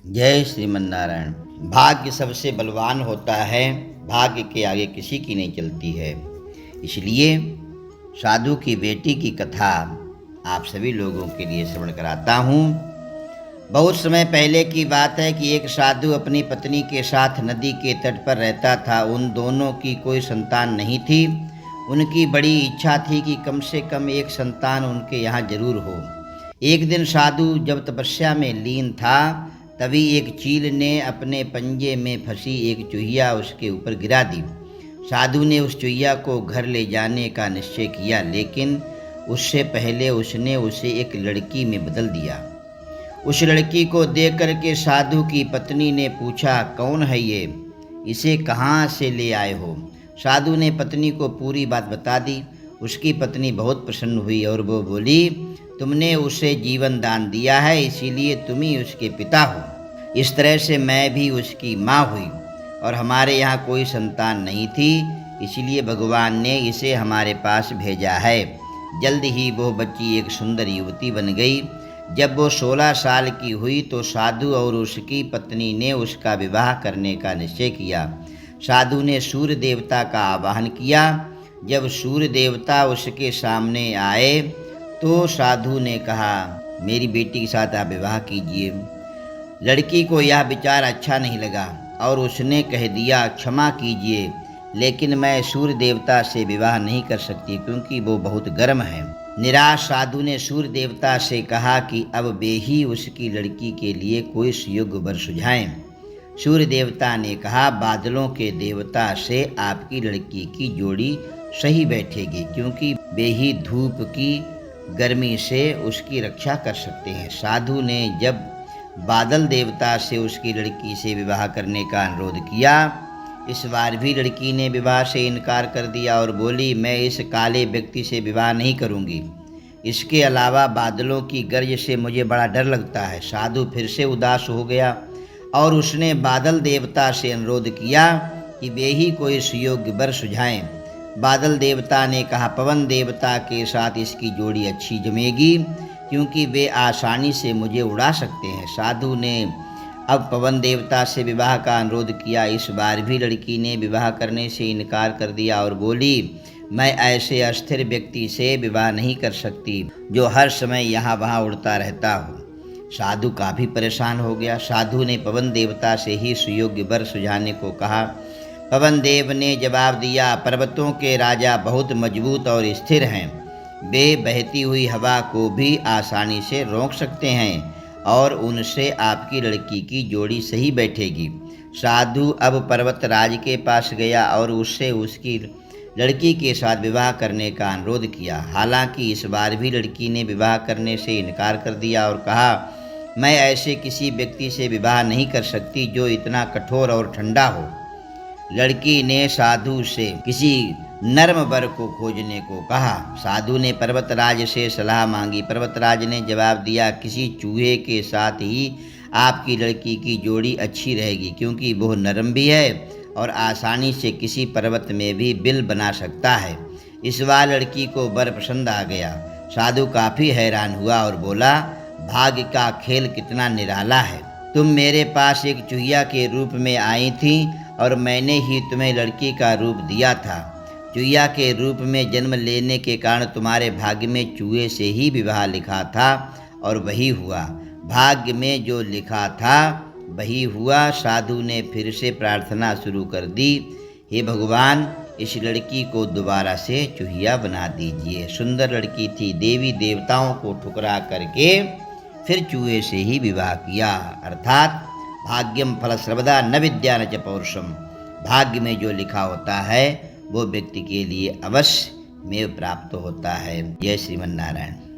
जय श्रीमन नारायण। भाग्य सबसे बलवान होता है, भाग्य के आगे किसी की नहीं चलती है। इसलिए साधु की बेटी की कथा आप सभी लोगों के लिए श्रवण कराता हूँ। बहुत समय पहले की बात है कि एक साधु अपनी पत्नी के साथ नदी के तट पर रहता था। उन दोनों की कोई संतान नहीं थी। उनकी बड़ी इच्छा थी कि कम से कम एक संतान उनके यहाँ जरूर हो। एक दिन साधु जब तपस्या में लीन था, तभी एक चील ने अपने पंजे में फंसी एक चूहिया उसके ऊपर गिरा दी। साधु ने उस चूहिया को घर ले जाने का निश्चय किया, लेकिन उससे पहले उसने उसे एक लड़की में बदल दिया। उस लड़की को देख करके साधु की पत्नी ने पूछा, कौन है ये, इसे कहाँ से ले आए हो? साधु ने पत्नी को पूरी बात बता दी। उसकी पत्नी बहुत प्रसन्न हुई और वो बोली, तुमने उसे जीवन दान दिया है, इसीलिए तुम ही उसके पिता हो। इस तरह से मैं भी उसकी माँ हुई और हमारे यहाँ कोई संतान नहीं थी, इसलिए भगवान ने इसे हमारे पास भेजा है। जल्द ही वो बच्ची एक सुंदर युवती बन गई। जब वो 16 साल की हुई तो साधु और उसकी पत्नी ने उसका विवाह करने का निश्चय किया। साधु ने सूर्य देवता का आवाहन किया। जब सूर्य देवता उसके सामने आए तो साधु ने कहा, मेरी बेटी के साथ आप विवाह कीजिए। लड़की को यह विचार अच्छा नहीं लगा और उसने कह दिया, क्षमा कीजिए, लेकिन मैं सूर्य देवता से विवाह नहीं कर सकती क्योंकि वो बहुत गर्म है। निराश साधु ने सूर्य देवता से कहा कि अब वे ही उसकी लड़की के लिए कोई सुयोग्य वर सुझाएं। सूर्य देवता ने कहा, बादलों के देवता से आपकी लड़की की जोड़ी सही बैठेगी क्योंकि वे ही धूप की गर्मी से उसकी रक्षा कर सकते हैं। साधु ने जब बादल देवता से उसकी लड़की से विवाह करने का अनुरोध किया, इस बार भी लड़की ने विवाह से इनकार कर दिया और बोली, मैं इस काले व्यक्ति से विवाह नहीं करूंगी। इसके अलावा बादलों की गर्ज से मुझे बड़ा डर लगता है। साधु फिर से उदास हो गया और उसने बादल देवता से अनुरोध किया कि वे ही कोई सुयोग्य वर सुझाएं। बादल देवता ने कहा, पवन देवता के साथ इसकी जोड़ी अच्छी जमेगी क्योंकि वे आसानी से मुझे उड़ा सकते हैं। साधु ने अब पवन देवता से विवाह का अनुरोध किया। इस बार भी लड़की ने विवाह करने से इनकार कर दिया और बोली, मैं ऐसे अस्थिर व्यक्ति से विवाह नहीं कर सकती जो हर समय यहाँ वहाँ उड़ता रहता हो। साधु काफ़ी परेशान हो गया। साधु ने पवन देवता से ही सुयोग्य वर सुझाने को कहा। पवन देव ने जवाब दिया, पर्वतों के राजा बहुत मजबूत और स्थिर हैं। वे बहती हुई हवा को भी आसानी से रोक सकते हैं और उनसे आपकी लड़की की जोड़ी सही बैठेगी। साधु अब पर्वतराज के पास गया और उससे उसकी लड़की के साथ विवाह करने का अनुरोध किया। हालांकि इस बार भी लड़की ने विवाह करने से इनकार कर दिया और कहा, मैं ऐसे किसी व्यक्ति से विवाह नहीं कर सकती जो इतना कठोर और ठंडा हो। लड़की ने साधु से किसी नर्म वर को खोजने को कहा। साधु ने पर्वतराज से सलाह मांगी। पर्वतराज ने जवाब दिया, किसी चूहे के साथ ही आपकी लड़की की जोड़ी अच्छी रहेगी क्योंकि वह नरम भी है और आसानी से किसी पर्वत में भी बिल बना सकता है। इस बार लड़की को वर पसंद आ गया। साधु काफ़ी हैरान हुआ और बोला, भाग्य का खेल कितना निराला है। तुम मेरे पास एक चूहिया के रूप में आई थी और मैंने ही तुम्हें लड़की का रूप दिया था। चूहिया के रूप में जन्म लेने के कारण तुम्हारे भाग्य में चूहे से ही विवाह लिखा था और वही हुआ। भाग्य में जो लिखा था वही हुआ। साधु ने फिर से प्रार्थना शुरू कर दी, हे भगवान, इस लड़की को दोबारा से चूहिया बना दीजिए। सुंदर लड़की थी। देवी देवताओं को ठुकरा करके फिर चूहे से ही विवाह किया। अर्थात भाग्यम फल सर्वदा न विद्या न च पौरुषम। भाग्य में जो लिखा होता है वो व्यक्ति के लिए अवश्य में प्राप्त होता है। जय श्रीमन नारायण।